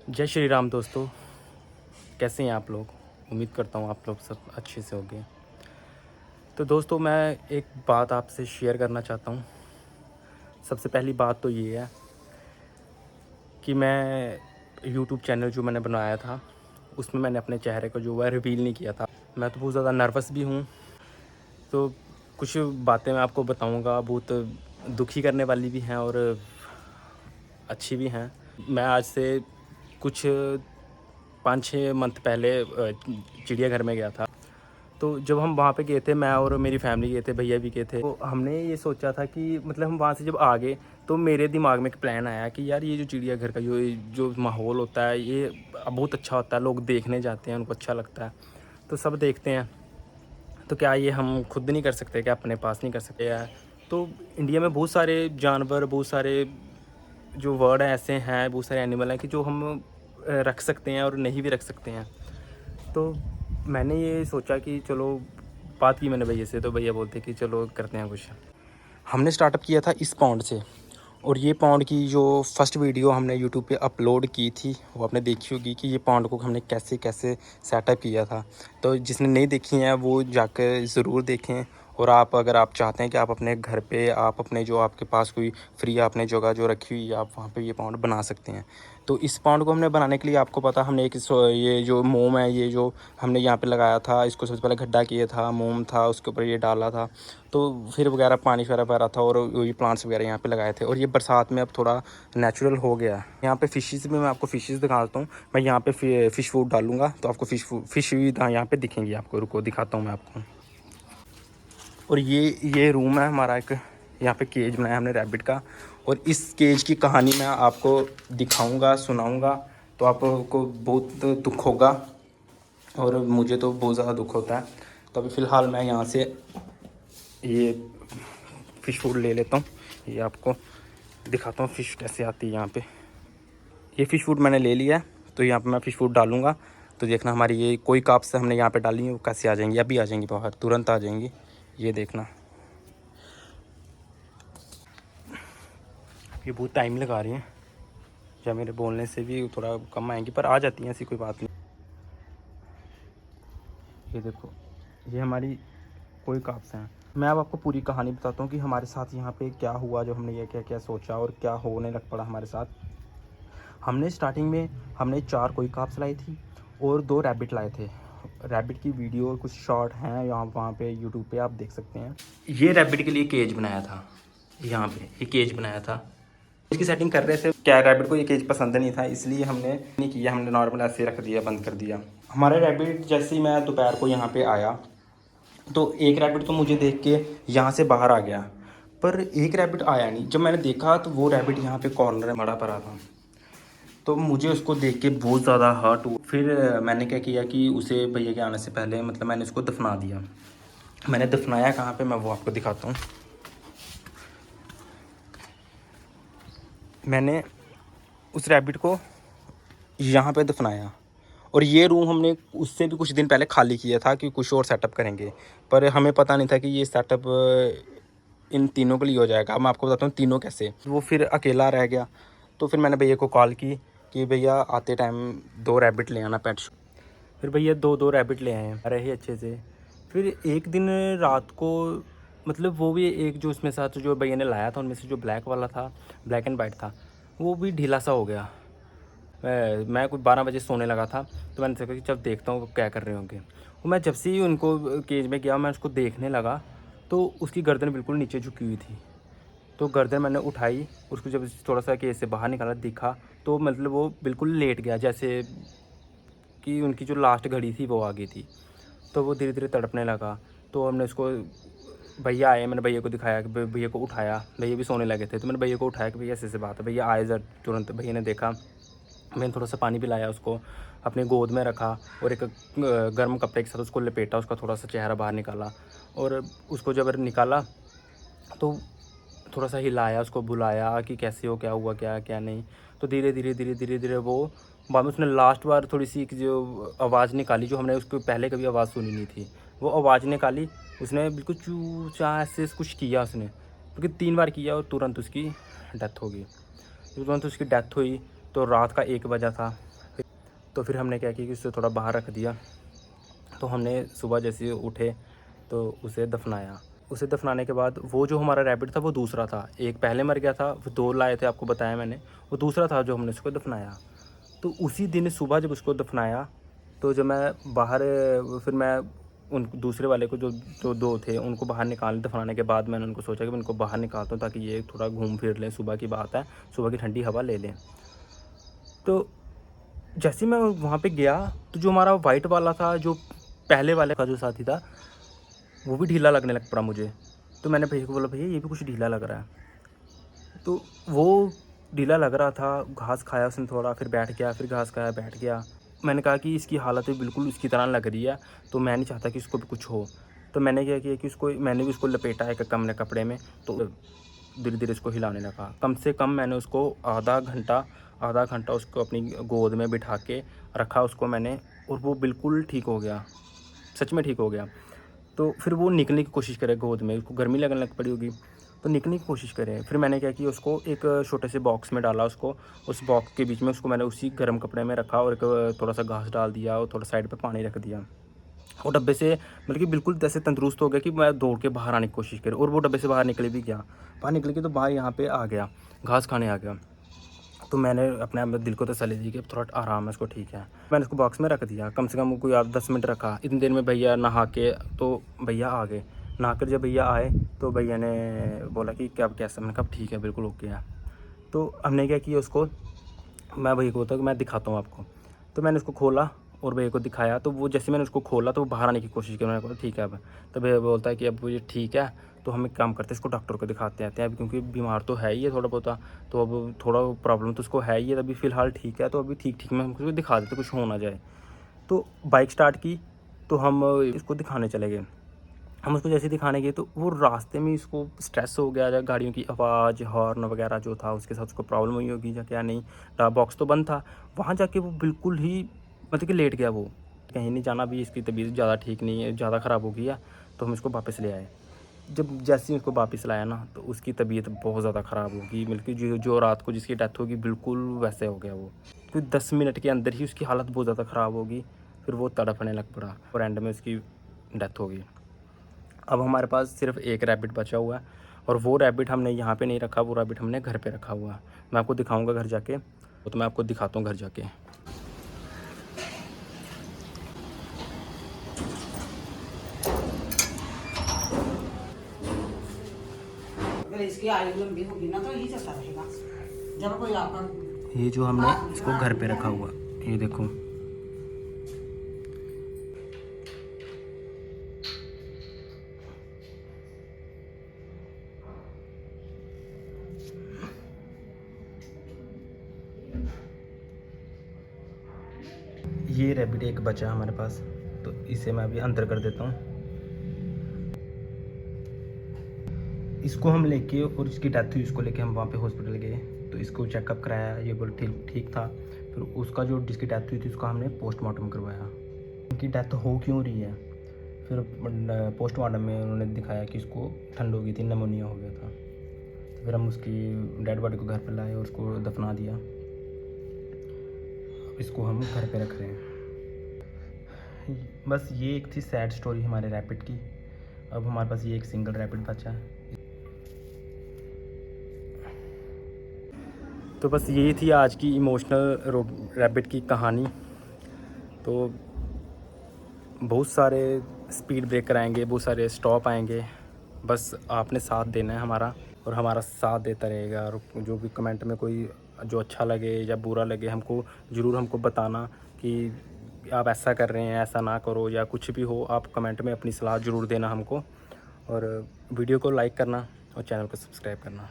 जय श्री राम दोस्तों, कैसे हैं आप लोग। उम्मीद करता हूँ आप लोग सब अच्छे से होंगे। तो दोस्तों, मैं एक बात आपसे शेयर करना चाहता हूँ। सबसे पहली बात तो ये है कि मैं यूट्यूब चैनल जो मैंने बनाया था उसमें मैंने अपने चेहरे को जो है रिवील नहीं किया था। मैं तो बहुत ज़्यादा नर्वस भी हूँ। तो कुछ बातें मैं आपको बताऊँगा, बहुत दुखी करने वाली भी हैं और अच्छी भी हैं। मैं आज से कुछ 5-6 मंथ पहले चिड़ियाघर में गया था। तो जब हम वहाँ पे गए थे, मैं और मेरी फैमिली गए थे, भैया भी गए थे। तो हमने ये सोचा था कि मतलब हम वहाँ से जब आ गए तो मेरे दिमाग में एक प्लान आया कि यार ये जो चिड़ियाघर का जो माहौल होता है ये बहुत अच्छा होता है। लोग देखने जाते हैं, उनको अच्छा लगता है, तो सब देखते हैं। तो क्या ये हम खुद नहीं कर सकते, क्या अपने पास नहीं कर सकते यार। तो इंडिया में बहुत सारे जानवर, बहुत सारे जो वर्ड हैं ऐसे हैं, बहुत सारे एनिमल हैं कि जो हम रख सकते हैं और नहीं भी रख सकते हैं। तो मैंने ये सोचा कि चलो, बात की मैंने भैया से, तो भैया बोलते कि चलो करते हैं कुछ। हमने स्टार्टअप किया था इस पॉन्ड से। और ये पॉन्ड की जो फर्स्ट वीडियो हमने यूट्यूब पे अपलोड की थी वो आपने देखी होगी कि ये पॉन्ड को हमने कैसे कैसे सेटअप किया था। तो जिसने नहीं देखी है वो जाकर ज़रूर देखें। और आप अगर आप चाहते हैं कि आप अपने घर पे, आप अपने जो आपके पास कोई फ्री आपने जगह जो रखी हुई है, आप वहाँ पे ये पॉन्ड बना सकते हैं। तो इस पॉन्ड को हमने बनाने के लिए, आपको पता, हमने ये जो मोम है, ये जो हमने यहाँ पे लगाया था, इसको सबसे पहले गड्ढा किया था, मोम था, उसके ऊपर ये डाला था। तो फिर वगैरह पानी वगैरह भरा था और वही प्लांट्स वगैरह यहाँ पे लगाए थे। और ये बरसात में अब थोड़ा नेचुरल हो गया। यहाँ पे फिशेस भी मैं आपको फिशेस दिखाता हूँ। मैं यहाँ पे फ़िश फूड डालूंगा तो आपको फ़िश भी यहाँ पे दिखेंगी आपको। रुको, दिखाता हूँ मैं आपको। और ये रूम है हमारा एक। यहाँ पे केज बनाया हमने रैबिट का। और इस केज की कहानी मैं आपको दिखाऊंगा, सुनाऊंगा, तो आपको बहुत दुख होगा और मुझे तो बहुत ज़्यादा दुख होता है। तो अभी फ़िलहाल मैं यहाँ से ये फ़िश फूड ले लेता हूँ। ये आपको दिखाता हूँ फ़िश कैसे आती है यहाँ पे। ये फ़िश फूड मैंने ले लिया है, तो यहाँ पे मैं फ़िश फूड डालूँगा। तो देखना हमारी ये कोई काप से हमने यहाँ पे डाली है वो कैसे आ जाएंगी। अभी आ जाएंगी बाहर, तुरंत आ जाएंगी। ये देखना, ये बहुत टाइम लगा रही हैं, या मेरे बोलने से भी थोड़ा कम आएंगी, पर आ जाती हैं, ऐसी कोई बात नहीं। ये देखो, ये हमारी कोई काप्स हैं। मैं अब आपको पूरी कहानी बताता हूँ कि हमारे साथ यहाँ पे क्या हुआ, जो हमने ये क्या क्या सोचा और क्या होने लग पड़ा हमारे साथ। हमने स्टार्टिंग में हमने 4 कोई काप्स लाई थी और 2 रैबिट लाए थे। रैबिट की वीडियो कुछ शॉर्ट हैं यहाँ वहाँ पे यूट्यूब पे आप देख सकते हैं। ये रैबिट के लिए केज बनाया था, यहाँ पे ये केज बनाया था। इसकी सेटिंग कर रहे थे, क्या रैबिट को ये केज पसंद नहीं था, इसलिए हमने नहीं किया, हमने नॉर्मल ऐसे रख दिया, बंद कर दिया। हमारे रैबिट जैसे ही मैं दोपहर को यहाँ पे आया तो एक रैबिट तो मुझे देख के यहाँ से बाहर आ गया, पर एक रैबिट आया नहीं। जब मैंने देखा तो वो रैबिट यहाँ पे कॉर्नर में मरा पड़ा था। तो मुझे उसको देख के बहुत ज़्यादा हर्ट हुआ। फिर मैंने क्या किया कि उसे भैया के आने से पहले, मतलब मैंने उसको दफना दिया। मैंने दफनाया कहाँ पे, मैं वो आपको दिखाता हूँ। मैंने उस रैबिट को यहाँ पे दफनाया। और ये रूम हमने उससे भी कुछ दिन पहले खाली किया था कि कुछ और सेटअप करेंगे, पर हमें पता नहीं था कि ये सेटअप इन तीनों के लिए हो जाएगा। अब मैं आपको बताता हूँ तीनों कैसे। वो फिर अकेला रह गया, तो फिर मैंने भैया को कॉल की कि भैया आते टाइम 2 रैबिट ले आना पेट्स। फिर भैया 2 रैबिट ले आए, रहे अच्छे से। फिर एक दिन रात को, मतलब वो भी एक जो उसमें साथ जो भैया ने लाया था उनमें से जो ब्लैक वाला था, ब्लैक एंड वाइट था, वो भी ढीला सा हो गया। मैं कुछ 12 बजे सोने लगा था, तो मैंने सोचा कि चल देखता हूँ क्या कर रहे होंगे। और मैं जब से ही उनको केज में गया, मैं उसको देखने लगा तो उसकी गर्दन बिल्कुल नीचे झुकी हुई थी। तो गर्दन मैंने उठाई, उसको जब थोड़ा सा केज से बाहर निकाला, दिखा तो मतलब वो बिल्कुल लेट गया, जैसे कि उनकी जो लास्ट घड़ी थी वो आ गई थी। तो वो धीरे धीरे तड़पने लगा। तो हमने उसको, भैया आए, मैंने भैया को दिखाया कि भैया को उठाया। भैया भी सोने लगे थे, तो मैंने भैया को उठाया कि भैया ऐसे ऐसे बात है। भैया आए जब तुरंत, भैया ने देखा, मैंने थोड़ा सा पानी पिलाया उसको, अपनी गोद में रखा और एक गर्म कपड़े के साथ उसको लपेटा, उसका थोड़ा सा चेहरा बाहर निकाला। और उसको जब निकाला तो थोड़ा सा हिलाया, उसको बुलाया कि कैसे हो, क्या हुआ, क्या क्या नहीं। तो धीरे धीरे धीरे धीरे धीरे वो बाद में उसने लास्ट बार थोड़ी सी जो आवाज़ निकाली, जो हमने उसको पहले कभी आवाज़ सुनी नहीं थी, वो आवाज़ निकाली। उसने बिल्कुल चू चा ऐसे कुछ किया उसने, क्योंकि 3 बार किया और तुरंत उसकी डेथ हो गई। तुरंत उसकी डेथ हुई। तो रात का 1 बजा था। तो फिर हमने क्या किया कि उसे थोड़ा बाहर रख दिया। तो हमने सुबह जैसे उठे तो उसे दफनाया। उसे दफनाने के बाद वो जो हमारा रैबिट था वो दूसरा था, एक पहले मर गया था, वो 2 लाए थे आपको बताया मैंने, वो दूसरा था जो हमने उसको दफनाया। तो उसी दिन सुबह जब उसको दफनाया तो जब मैं बाहर, फिर मैं उन दूसरे वाले को जो जो 2 थे उनको बाहर निकाल, दफनाने के बाद मैंने उनको सोचा कि मैं उनको बाहर निकालता हूँ ताकि ये थोड़ा घूम फिर लें, सुबह की बात है, सुबह की ठंडी हवा ले लें। तो जैसे ही मैं वहाँ पे गया तो जो हमारा वाइट वाला था, जो पहले वाले का जो साथी था, वो भी ढीला लगने लग पड़ा मुझे। तो मैंने भैया को बोला, भैया ये भी कुछ ढीला लग रहा है। तो वो ढीला लग रहा था, घास खाया उसने थोड़ा, फिर बैठ गया, फिर घास खाया, बैठ गया। मैंने कहा कि इसकी हालत बिल्कुल उसकी तरह लग रही है, तो मैं नहीं चाहता कि इसको भी कुछ हो। तो मैंने क्या किया कि मैंने भी उसको लपेटा एक कमरे कपड़े में, तो धीरे-धीरे उसको हिलाने लगा। कम से कम मैंने उसको आधा घंटा उसको अपनी गोद में बिठा के रखा उसको मैंने, और वो बिल्कुल ठीक हो गया, सच में ठीक हो गया। तो फिर वो निकलने की कोशिश करे गोद में, उसको गर्मी लगने लग पड़ी होगी, तो निकलने की कोशिश करे। फिर मैंने क्या किया, उसको एक छोटे से बॉक्स में डाला उसको, उस बॉक्स के बीच में उसको मैंने उसी गर्म कपड़े में रखा और एक थोड़ा सा घास डाल दिया और थोड़ा साइड पे पानी रख दिया। वो डब्बे से मतलब कि बिल्कुल जैसे तंदुरुस्त हो गया कि मैं दौड़ के बाहर आने की कोशिश करी, और वो डब्बे से बाहर निकल भी गया। बाहर निकल के तो बाहर यहाँ पे आ गया, घास खाने आ गया। तो मैंने अपने आप में दिल को तसल्ली दी कि अब थोड़ा आराम है, इसको ठीक है। मैंने उसको बॉक्स में रख दिया, कम से कम कोई 10 मिनट रखा। इतनी देर में भैया नहा के, तो भैया आ गए। नहा कर जब भैया आए तो भैया ने बोला कि क्या कैसा, मैंने कहा ठीक है, बिल्कुल ओके है। तो हमने क्या किया, उसको मैं भैया को बोलता कि मैं दिखाता हूँ आपको। तो मैंने उसको खोला और भैया को दिखाया, तो वो जैसे मैंने उसको खोला तो वो बाहर आने की कोशिश की। मैंने कहा ठीक है अब। तो भैया बोलता है कि अब ये ठीक है, तो हम एक काम करते हैं, इसको डॉक्टर को दिखाते आते हैं अभी, क्योंकि बीमार तो है ही है थोड़ा बहुत, तो अब थोड़ा प्रॉब्लम तो उसको है ही है, अभी फ़िलहाल ठीक है, तो अभी ठीक में हम उसको दिखा देते, कुछ हो ना जाए। तो बाइक स्टार्ट की, तो हम इसको दिखाने चले गए। हम उसको जैसे ही दिखाने गए तो वो रास्ते में इसको स्ट्रेस हो गया, या गाड़ियों की आवाज़, हॉर्न वगैरह जो था उसके साथ उसको प्रॉब्लम हुई होगी या क्या नहीं। बॉक्स तो बंद था। वहाँ जाके वो बिल्कुल ही मतलब कि लेट गया, वो कहीं नहीं जाना, भी इसकी तबीयत ज़्यादा ठीक नहीं है, ज़्यादा ख़राब हो गई है। तो हम इसको वापस ले आए। जब जैसे ही उसको वापस लाया ना, तो उसकी तबीयत बहुत ज़्यादा ख़राब होगी, बल्कि जो जो रात को जिसकी डेथ होगी बिल्कुल वैसे हो गया वो। कोई 10 मिनट के अंदर ही उसकी हालत बहुत ज़्यादा ख़राब होगी, फिर वो तड़पने लग पड़ा और एंड में उसकी डेथ हो गई। अब हमारे पास सिर्फ एक रैबिट बचा हुआ है, और वो रैबिट हमने यहाँ पे नहीं रखा, वो रैबिट हमने घर पे रखा हुआ है। मैं आपको दिखाऊंगा घर जाके, तो मैं आपको दिखाता हूँ घर जाके। अगर इसकी आयु लंबी होगी ना तो ये चलता रहेगा। जब कोई आपका ये जो हमने इसको घर पे रखा हुआ, ये देखो। ये रैबिट एक बचा हमारे पास, तो इसे मैं अभी अंदर कर देता हूँ। इसको हम लेके, और इसकी डेथ हुई, इसको लेके हम वहाँ पे हॉस्पिटल गए, तो इसको चेकअप कराया, ये बोल ठीक ठीक था। फिर उसका जो जिसकी डेथ हुई थी उसका हमने पोस्टमार्टम करवाया। उनकी डेथ हो क्यों रही है, फिर पोस्टमार्टम में उन्होंने दिखाया कि इसको ठंड हो गई थी, निमोनिया हो गया था। तो फिर हम उसकी डेड बॉडी को घर पर लाए और उसको दफना दिया। अब इसको हम घर पे रख रहे हैं। बस ये एक थी सैड स्टोरी हमारे रैपिड की। अब हमारे पास ये एक सिंगल रैपिड बचा है। तो बस यही थी आज की इमोशनल रैबिट की कहानी। तो बहुत सारे स्पीड ब्रेकर आएंगे, बहुत सारे स्टॉप आएंगे, बस आपने साथ देना है हमारा, और हमारा साथ देता रहेगा। और जो भी कमेंट में कोई जो अच्छा लगे या बुरा लगे, हमको ज़रूर हमको बताना कि आप ऐसा कर रहे हैं, ऐसा ना करो, या कुछ भी हो, आप कमेंट में अपनी सलाह ज़रूर देना हमको। और वीडियो को लाइक करना और चैनल को सब्सक्राइब करना।